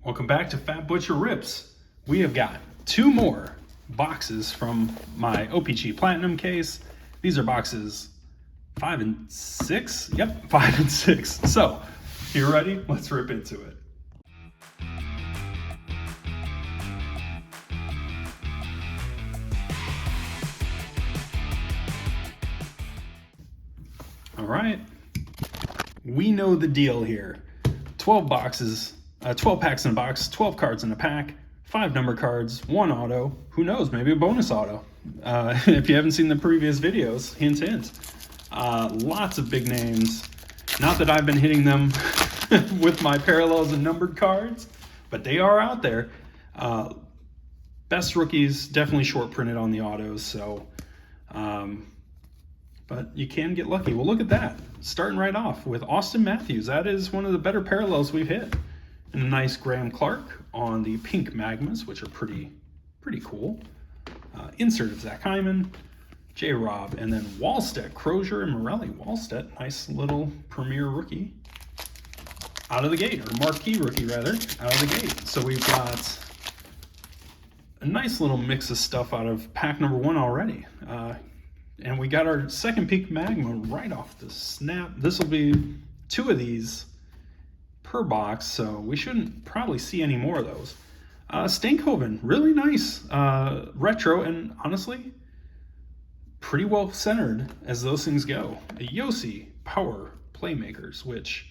Welcome back to Fat Butcher Rips. We have got two more boxes from my O-PEE-CHEE Platinum case. These are boxes 5 and 6. Yep, 5 and 6. So, you ready? Let's rip into it. All right, we know the deal here. 12 boxes, 12 packs in a box, 12 cards in a pack, 5 number cards, 1 auto. Who knows, maybe a bonus auto. If you haven't seen the previous videos, hint, hint. Lots of big names. Not that I've been hitting them with my parallels and numbered cards, but they are out there. Best rookies, definitely short printed on the autos, so but you can get lucky. Well, look at that. Starting right off with Austin Matthews. That is one of the better parallels we've hit. And a nice Graham Clark on the pink Magmas, which are pretty cool. Insert of Zach Hyman, J-Rob, and then Wallstedt, Crozier, and Morelli. Wallstedt, nice little premier rookie out of the gate, or marquee rookie rather, out of the gate. So we've got a nice little mix of stuff out of pack number 1 already. And we got our second peak Magma right off the snap. This will be 2 of these per box, so we shouldn't probably see any more of those. Stankoven, really nice retro, and honestly, pretty well centered as those things go. A Yossi Power Playmakers, which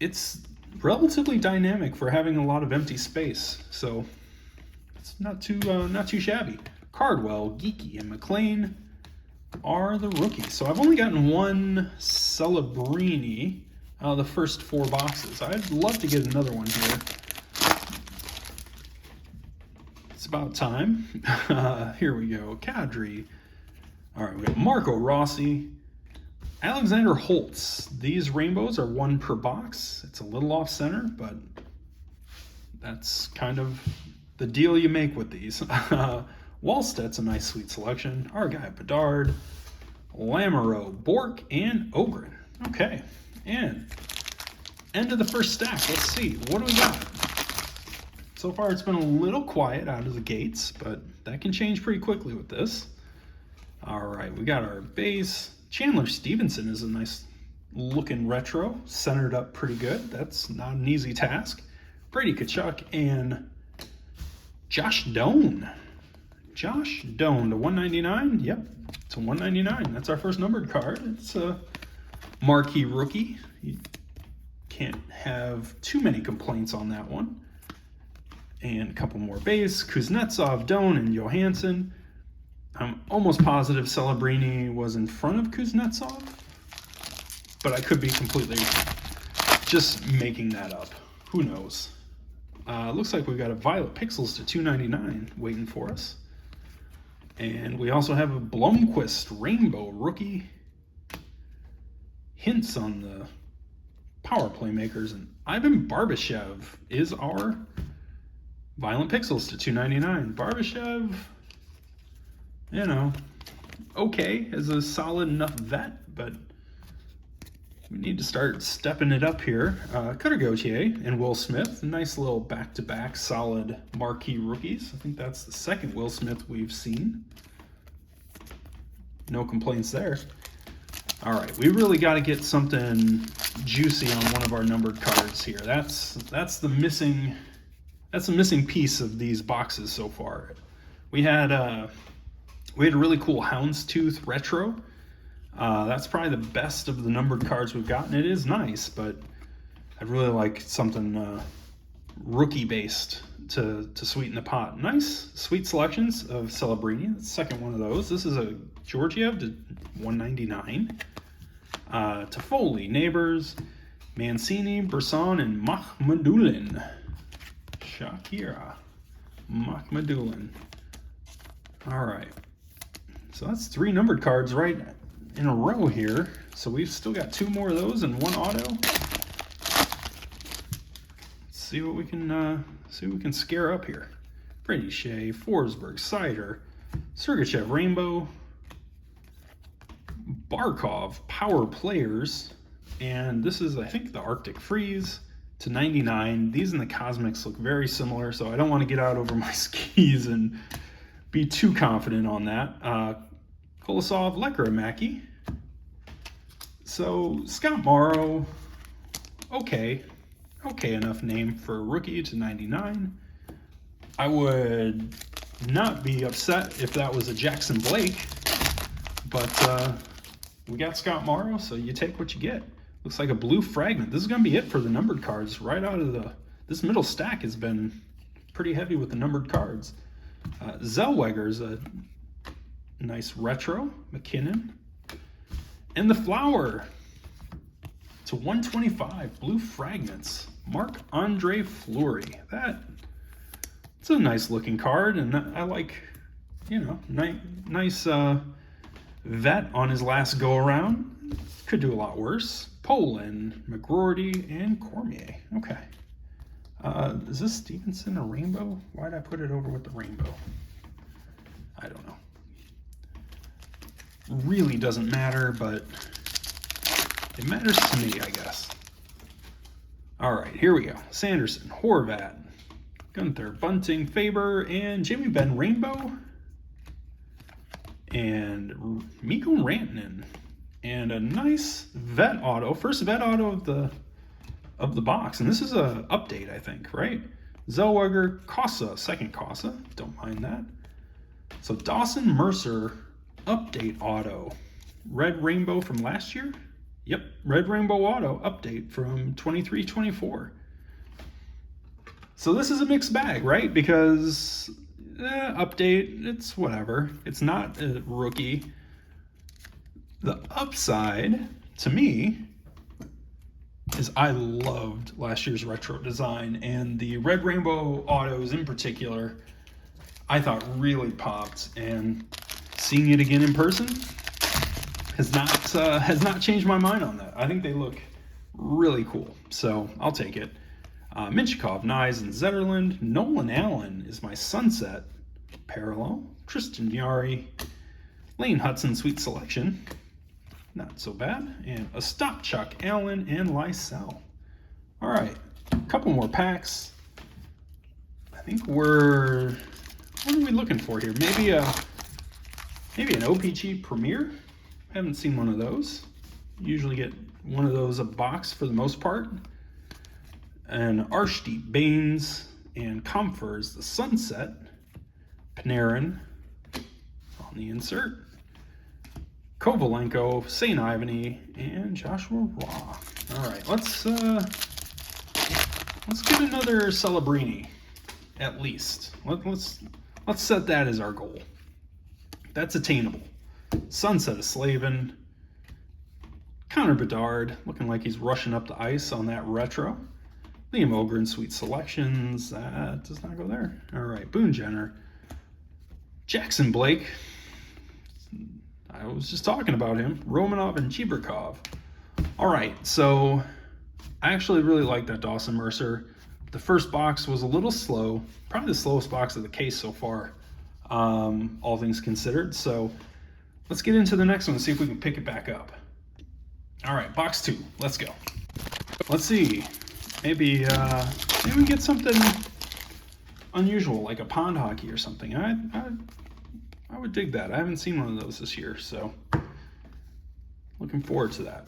it's relatively dynamic for having a lot of empty space, so it's not too shabby. Cardwell, Geeky, and McLean are the rookies. So I've only gotten one Celebrini out of the first 4 boxes. I'd love to get another one here. It's about time. Here we go. Kadri. All right, we got Marco Rossi. Alexander Holtz. These rainbows are 1 per box. It's a little off center, but that's kind of the deal you make with these. Wallstedt's a nice sweet selection. Our guy Bedard, Lamoureux, Bork, and Ogren. Okay, and end of the first stack. Let's see, what do we got? So far it's been a little quiet out of the gates, but that can change pretty quickly with this. All right, we got our base. Chandler Stevenson is a nice looking retro, centered up pretty good. That's not an easy task. Brady Tkachuk and Josh Doan. Josh Doan to 199. Yep, to 199. That's our first numbered card. It's a marquee rookie. You can't have too many complaints on that one. And a couple more base. Kuznetsov, Doan, and Johansson. I'm almost positive Celebrini was in front of Kuznetsov, but I could be completely just making that up. Who knows? Looks like we've got a Violet Pixels to 299 waiting for us. And we also have a Blomqvist Rainbow rookie. Hints on the power playmakers. And Ivan Barbashev is our Violent Pixels to 299. Barbashev, you know, okay, as a solid enough vet, but we need to start stepping it up here. Cutter Gauthier and Will Smith, nice little back-to-back solid marquee rookies. I think that's the second Will Smith we've seen. No complaints there. All right, we really got to get something juicy on one of our numbered cards here. That's the missing piece of these boxes so far. We had a really cool Houndstooth retro. That's probably the best of the numbered cards we've gotten. It is nice, but I'd really like something rookie-based to sweeten the pot. Nice, sweet selections of Celebrini. The second one of those. This is a Georgiev to 199. Toffoli, Neighbors, Mancini, Brisson, and Makhmadulin. Shakira, Makhmadulin. All right. So that's 3 numbered cards right in a row here. So we've still got 2 more of those and 1 auto. Let's see what we can scare up here. Brady Shea, Forsberg, Sider, Sergachev Rainbow, Barkov Power Players, and this is I think the Arctic Freeze, to 99. These and the Cosmics look very similar, so I don't want to get out over my skis and be too confident on that. Kolosov, Lekkerimaki. So Scott Morrow, okay enough name for a rookie to 99. I would not be upset if that was a Jackson Blake, but we got Scott Morrow, so you take what you get. Looks like a blue fragment. This is going to be it for the numbered cards. Right out of this middle stack has been pretty heavy with the numbered cards. Zellweger's a nice retro. McKinnon. And the Flower to 125. Blue fragments. Marc-Andre Fleury. It's a nice looking card, and I like, nice vet on his last go around. Could do a lot worse. Poland, McGroarty, and Cormier. Okay. Is this Stevenson a rainbow? Why'd I put it over with the rainbow? I don't know. Really doesn't matter, but it matters to me, I guess. All right, here we go. Sanderson, Horvat, Gunther, Bunting, Faber, and Jimmy Ben Rainbow, and Mikko Rantanen. And a nice vet auto, first vet auto of the box. And this is a update, I think, right? Zellweger, Casa, second Casa. Don't mind that. So Dawson Mercer, update auto. Red Rainbow from last year? Yep, Red Rainbow auto, update from 23-24. So this is a mixed bag, right? Because update, it's whatever. It's not a rookie. The upside, to me, is I loved last year's retro design, and the Red Rainbow autos in particular, I thought really popped, and seeing it again in person has not changed my mind on that. I think they look really cool, so I'll take it. Minchikov, Nyes, and Zetterlund. Nolan Allen is my Sunset parallel. Tristan Yari, Lane Hudson, Sweet Selection. Not so bad. And a Stopchuk, Allen, and Lysell. All right, a couple more packs. I think what are we looking for here? Maybe an O-PEE-CHEE Premier. Haven't seen one of those. Usually get one of those a box for the most part. And Arshdeep, Baines, and Comfers, the Sunset. Panarin on the insert. Kovalenko, St. Ivany, and Joshua Raw. All right, let's get another Celebrini, at least. Let's set that as our goal. That's attainable. Sunset of Slavin. Connor Bedard, looking like he's rushing up the ice on that retro. Liam Ogren, Sweet Selections. That does not go there. All right, Boone Jenner. Jackson Blake. I was just talking about him. Romanov and Chibrikov. All right, so I actually really like that Dawson Mercer. The first box was a little slow. Probably the slowest box of the case so far, all things considered. So let's get into the next one and see if we can pick it back up. All right, box 2. Let's go. Let's see. Maybe we get something unusual, like a pond hockey or something. I would dig that. I haven't seen one of those this year, so looking forward to that.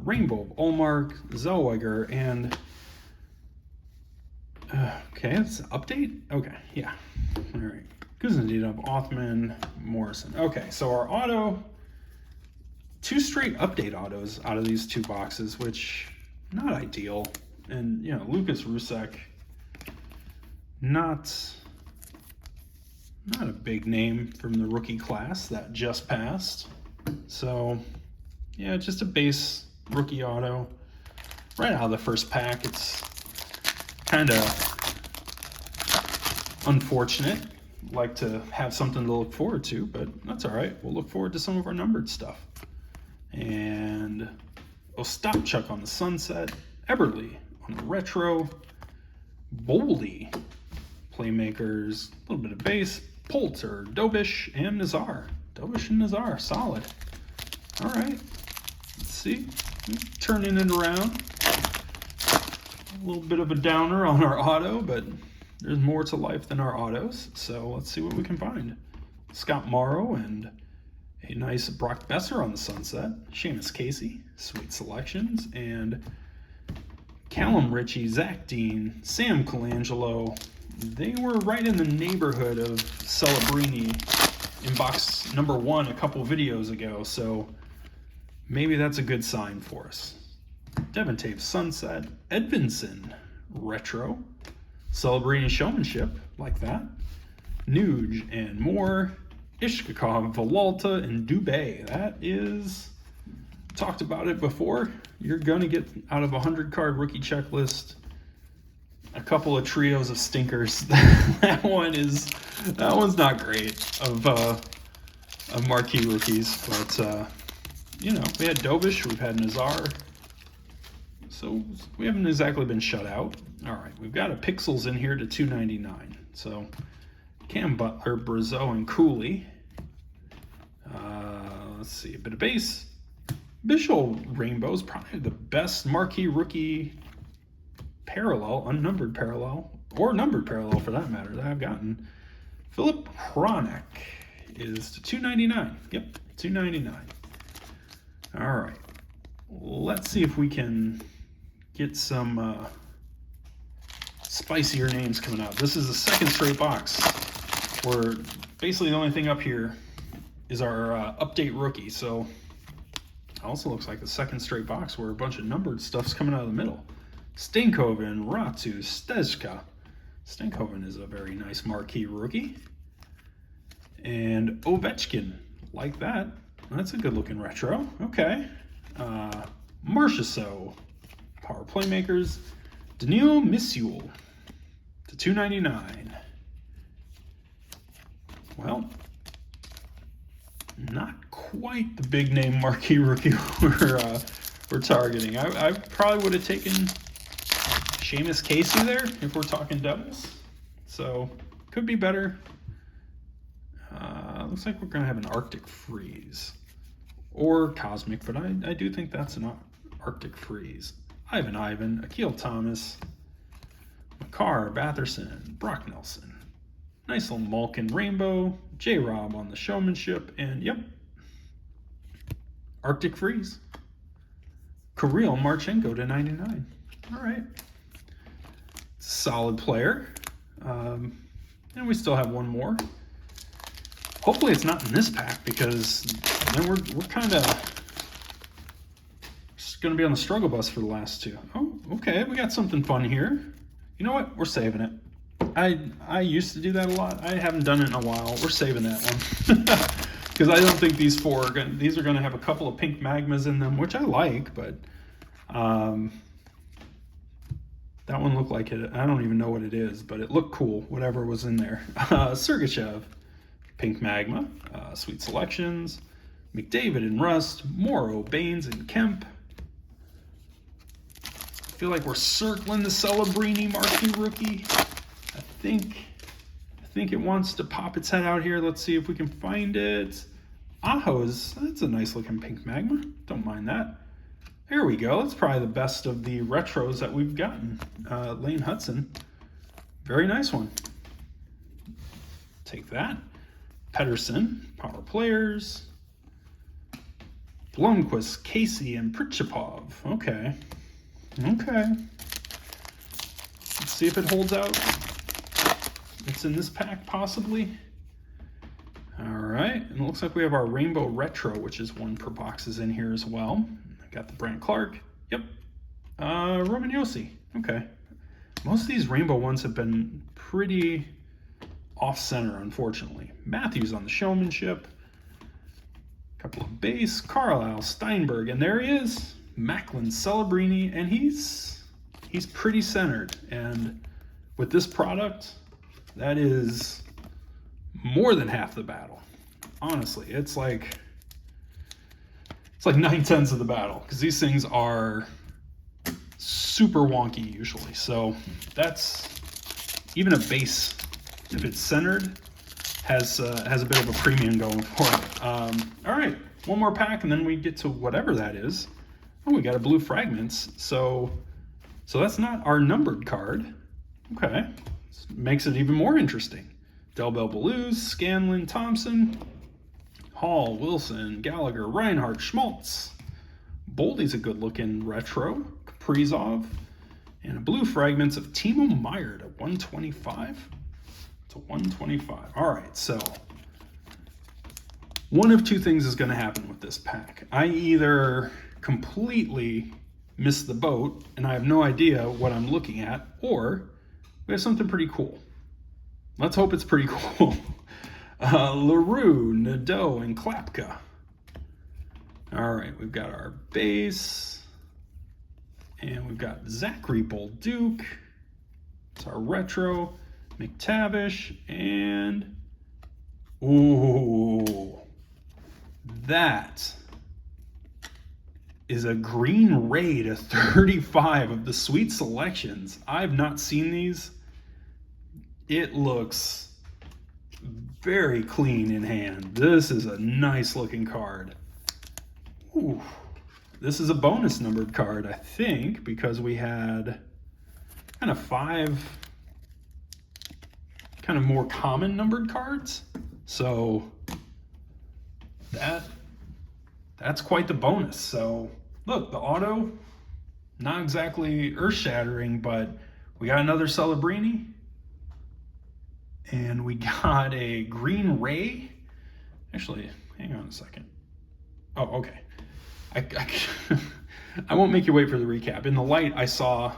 Rainbow of Ullmark, Zellweger, and okay, it's an update? Okay, yeah. All right. Kuznetsov, Othman, Morrison. Okay, so our auto, 2 straight update autos out of these 2 boxes, which not ideal. And, Lucas Rusek, not a big name from the rookie class that just passed. So, yeah, just a base rookie auto. Right out of the first pack, it's kind of unfortunate. Like to have something to look forward to, but that's all right. We'll look forward to some of our numbered stuff. And Ostapchuk on the Sunset. Eberle on the retro. Boldy. Playmakers, a little bit of base. Poulter, Dobish, and Nazar. Dobish and Nazar, solid. All right, let's see. Turning it around. A little bit of a downer on our auto, but there's more to life than our autos. So let's see what we can find. Scott Morrow and a nice Brock Besser on the sunset. Seamus Casey, sweet selections. And Callum Ritchie, Zach Dean, Sam Colangelo. They were right in the neighborhood of Celebrini in box number 1 a couple videos ago. So maybe that's a good sign for us. Devon Taves Sunset, Edvinson Retro, Celebrini Showmanship, like that, Nuge and Moore, Ishkakov, Valalta, and Dubé. That is, talked about it before, you're going to get out of a 100-card rookie checklist a couple of trios of stinkers. that one's not great of marquee rookies, but you know, we had Dobish, we've had Nazar, so we haven't exactly been shut out. All right, we've got a Pixels in here to 299. So Cam Butler, Brazeau, and Cooley. Let's see, a bit of base. Visual Rainbow is probably the best marquee rookie parallel, unnumbered parallel, or numbered parallel for that matter, that I've gotten. Philip Hronek is to 299. Yep, 299. All right, let's see if we can get some spicier names coming out. This is the second straight box where basically the only thing up here is our update rookie. So it also looks like the second straight box where a bunch of numbered stuff's coming out of the middle. Stankoven, Ratu, Stezka. Stankoven is a very nice marquee rookie. And Ovechkin, like that. That's a good looking retro. Okay. Marchessault, Power Playmakers. Daniil Misiul to 299. Well, not quite the big name marquee rookie we're targeting. I probably would have taken Seamus Casey there if we're talking doubles. So could be better. Looks like we're gonna have an Arctic Freeze or Cosmic, but I do think that's an Arctic Freeze. Ivan, Akil Thomas, Makar, Batherson, Brock Nelson. Nice little Malkin Rainbow, J-Rob on the showmanship, and yep, Arctic Freeze. Kirill Marchenko to 99. All right. Solid player. And we still have one more. Hopefully it's not in this pack, because then we're kind of going to be on the struggle bus for the last two. Oh, okay, we got something fun here. You know what? We're saving it. I used to do that a lot. I haven't done it in a while. We're saving that one. Because I don't think these four are going to, these are going to have a couple of pink magmas in them, which I like, but that one looked like it. I don't even know what it is, but it looked cool, whatever was in there. Sergachev, pink magma, sweet selections. McDavid and Rust, Morrow, Baines, and Kemp. I feel like we're circling the Celebrini marquee rookie. I think it wants to pop its head out here. Let's see if we can find it. Aho's, that's a nice looking pink magma. Don't mind that. There we go. That's probably the best of the retros that we've gotten. Lane Hudson, very nice one. Take that. Pedersen, Power Players. Blomqvist, Casey, and Pritchapov. Okay. Let's see if it holds out. It's in this pack, possibly. All right, and it looks like we have our Rainbow Retro, which is one per box, is in here as well. I got the Brant Clark. Yep. Roman Josi. Okay. Most of these Rainbow ones have been pretty off-center, unfortunately. Matthews on the showmanship. Couple of base, Carlisle, Steinberg, and there he is, Macklin Celebrini, and he's pretty centered. And with this product, that is more than half the battle. Honestly, it's like 9/10 of the battle, because these things are super wonky usually. So that's even a base, if it's centered, has a bit of a premium going for it. All right, one more pack, and then we get to whatever that is. Oh, we got a blue fragments. So So that's not our numbered card. Okay, this makes it even more interesting. Del Bell Blues, Scanlon, Thompson, Hall, Wilson, Gallagher, Reinhardt, Schmaltz. Boldy's a good looking retro. Kaprizov. And a blue fragments of Timo Meier to 125. To 125. All right, so one of two things is going to happen with this pack. I either completely miss the boat and I have no idea what I'm looking at, or we have something pretty cool. Let's hope it's pretty cool. LaRue, Nadeau, and Klapka. All right, we've got our base, and we've got Zachary Bolduc. It's our retro, McTavish, and ooh, that is a Green Ray to 35 of the Sweet Selections. I've not seen these. It looks very clean in hand. This is a nice looking card. Ooh, this is a bonus numbered card, I think, because we had kind of 5 kind of more common numbered cards. So that's quite the bonus. So look, the auto, not exactly earth-shattering, but we got another Celebrini, and we got a Green Ray. Actually, hang on a second. Oh, okay. I won't make you wait for the recap. In the light, I saw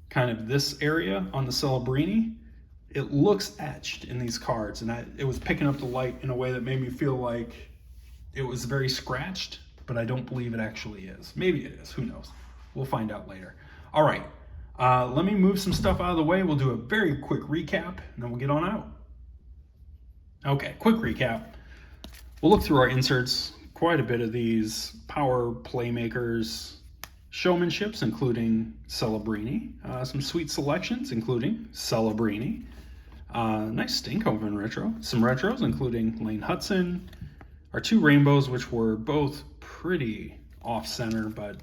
kind of this area on the Celebrini. It looks etched in these cards, and it was picking up the light in a way that made me feel like it was very scratched, but I don't believe it actually is. Maybe it is, who knows? We'll find out later. All right, let me move some stuff out of the way. We'll do a very quick recap, and then we'll get on out. Okay, quick recap. We'll look through our inserts. Quite a bit of these power playmakers, showmanships, including Celebrini. Some Sweet Selections, including Celebrini. Nice Stinkhoven retro. Some retros, including Lane Hudson. Our 2 rainbows, which were both pretty off-center, but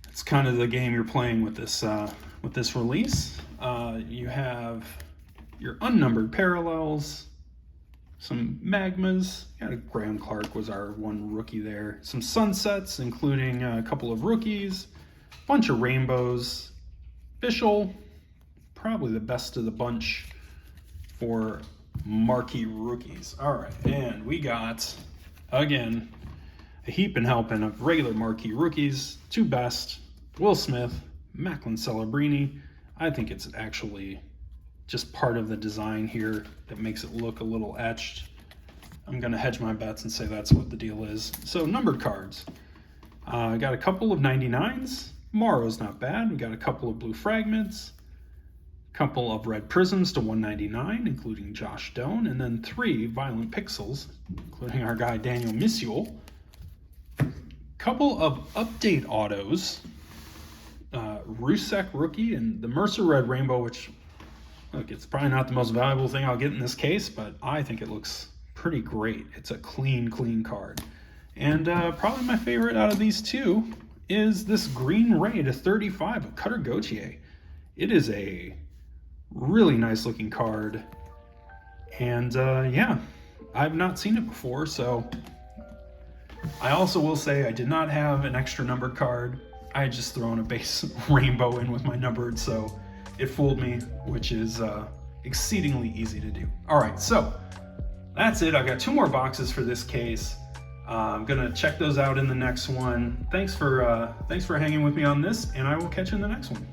it's kind of the game you're playing with this release. You have your unnumbered parallels, some magmas. Yeah, Graham Clark was our 1 rookie there. Some sunsets, including a couple of rookies, bunch of rainbows. Fischl, probably the best of the bunch for marquee rookies. All right, and we got, again, a heap and helping of regular marquee rookies. 2 best, Will Smith, Macklin Celebrini. I think it's actually just part of the design here that makes it look a little etched. I'm gonna hedge my bets and say that's what the deal is. So numbered cards. Got a couple of 99s. Morrow's not bad. We got a couple of blue fragments, couple of red prisms to 199, including Josh Doan, and then 3 violent pixels, including our guy Daniel Misiul. Couple of update autos, Rusek rookie and the Mercer Red Rainbow, which, look, it's probably not the most valuable thing I'll get in this case, but I think it looks pretty great. It's a clean card. And probably my favorite out of these 2 is this Green Ray to 35 of Cutter Gauthier. It is a really nice looking card. And yeah, I've not seen it before, so I also will say I did not have an extra numbered card. I had just thrown a base rainbow in with my numbered, so it fooled me, which is exceedingly easy to do. All right, so that's it. I've got 2 more boxes for this case. I'm gonna check those out in the next one. Thanks for hanging with me on this, and I will catch you in the next one.